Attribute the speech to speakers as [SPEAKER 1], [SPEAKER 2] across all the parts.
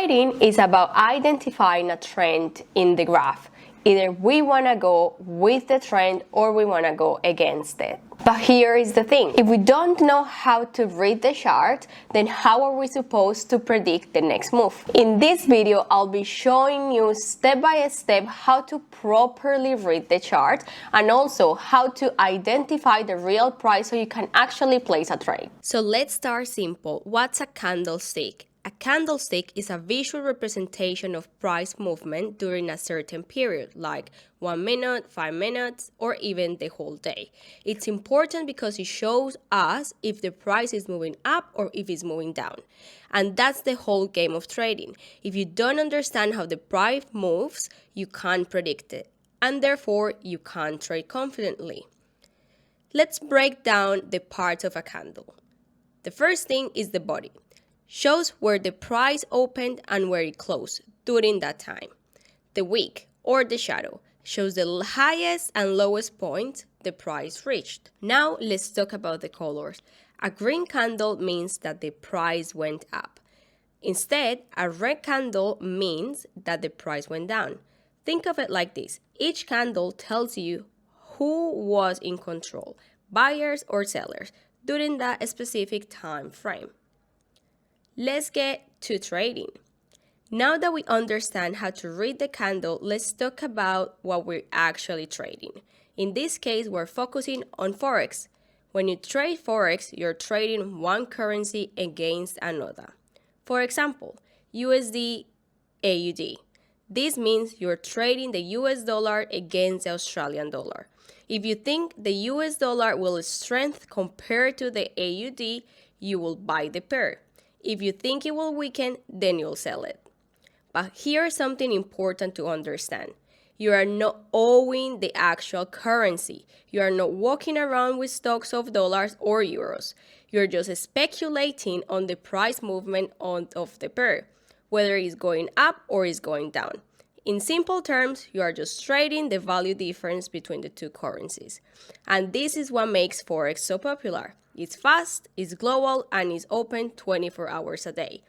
[SPEAKER 1] Trading is about identifying a trend in the graph. Either we want to go with the trend or we want to go against it. But here is the thing. If we don't know how to read the chart, then how are we supposed to predict the next move? In this video, I'll be showing you step by step how to properly read the chart and also how to identify the real price so you can actually place a trade. So let's start simple. What's a candlestick? A candlestick is a visual representation of price movement during a certain period, like 1 minute, 5 minutes, or even the whole day. It's important because it shows us if the price is moving up or if it's moving down. And that's the whole game of trading. If you don't understand how the price moves, you can't predict it, and therefore you can't trade confidently. Let's break down the parts of a candle. The first thing is the body. Shows where the price opened and where it closed during that time. The wick, or the shadow, shows the highest and lowest point the price reached. Now let's talk about the colors. A green candle means that the price went up. Instead, a red candle means that the price went down. Think of it like this. Each candle tells you who was in control, buyers or sellers, during that specific time frame. Let's get to trading. Now that we understand how to read the candle, let's talk about what we're actually trading. In this case, we're focusing on Forex. When you trade Forex, you're trading one currency against another. For example, USD AUD. This means you're trading the US dollar against the Australian dollar. If you think the US dollar will strengthen compared to the AUD, you will buy the pair. If you think it will weaken, then you'll sell it. But here's something important to understand. You are not owning the actual currency. You are not walking around with stocks of dollars or euros. You're just speculating on the price movement of the pair, whether it's going up or it's going down. In simple terms, you are just trading the value difference between the two currencies. And this is what makes Forex so popular. It's fast, it's global, and it's open 24 hours a day.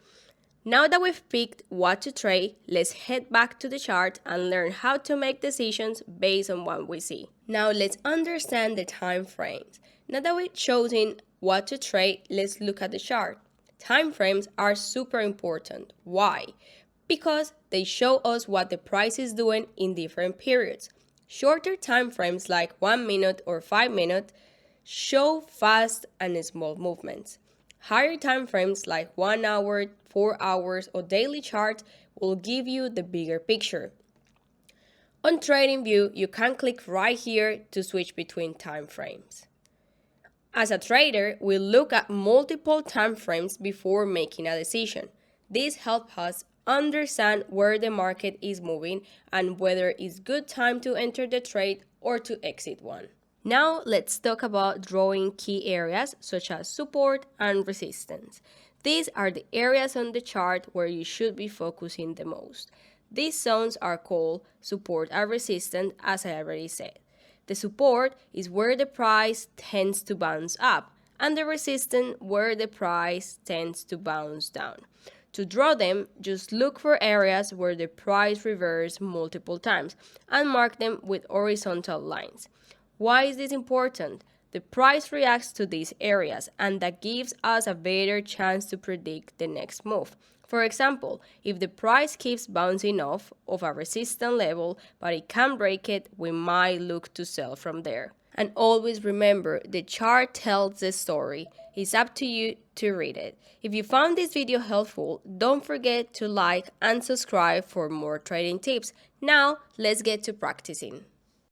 [SPEAKER 1] Now that we've picked what to trade, let's head back to the chart and learn how to make decisions based on what we see. Now let's understand the time frames. Now that we've chosen what to trade, let's look at the chart. Time frames are super important. Why? Because they show us what the price is doing in different periods. Shorter time frames like 1 minute or 5 minutes show fast and small movements. Higher time frames like 1 hour, 4 hours, or daily chart will give you the bigger picture. On TradingView, you can click right here to switch between time frames. As a trader, we look at multiple time frames before making a decision. This helps us understand where the market is moving and whether it's good time to enter the trade or to exit one. Now let's talk about drawing key areas such as support and resistance. These are the areas on the chart where you should be focusing the most. These zones are called support and resistance, as I already said. The support is where the price tends to bounce up, and the resistance where the price tends to bounce down. To draw them, just look for areas where the price reverses multiple times and mark them with horizontal lines. Why is this important? The price reacts to these areas, and that gives us a better chance to predict the next move. For example, if the price keeps bouncing off of a resistance level, but it can't break it, we might look to sell from there. And always remember, the chart tells the story. It's up to you to read it. If you found this video helpful, don't forget to like and subscribe for more trading tips. Now, let's get to practicing.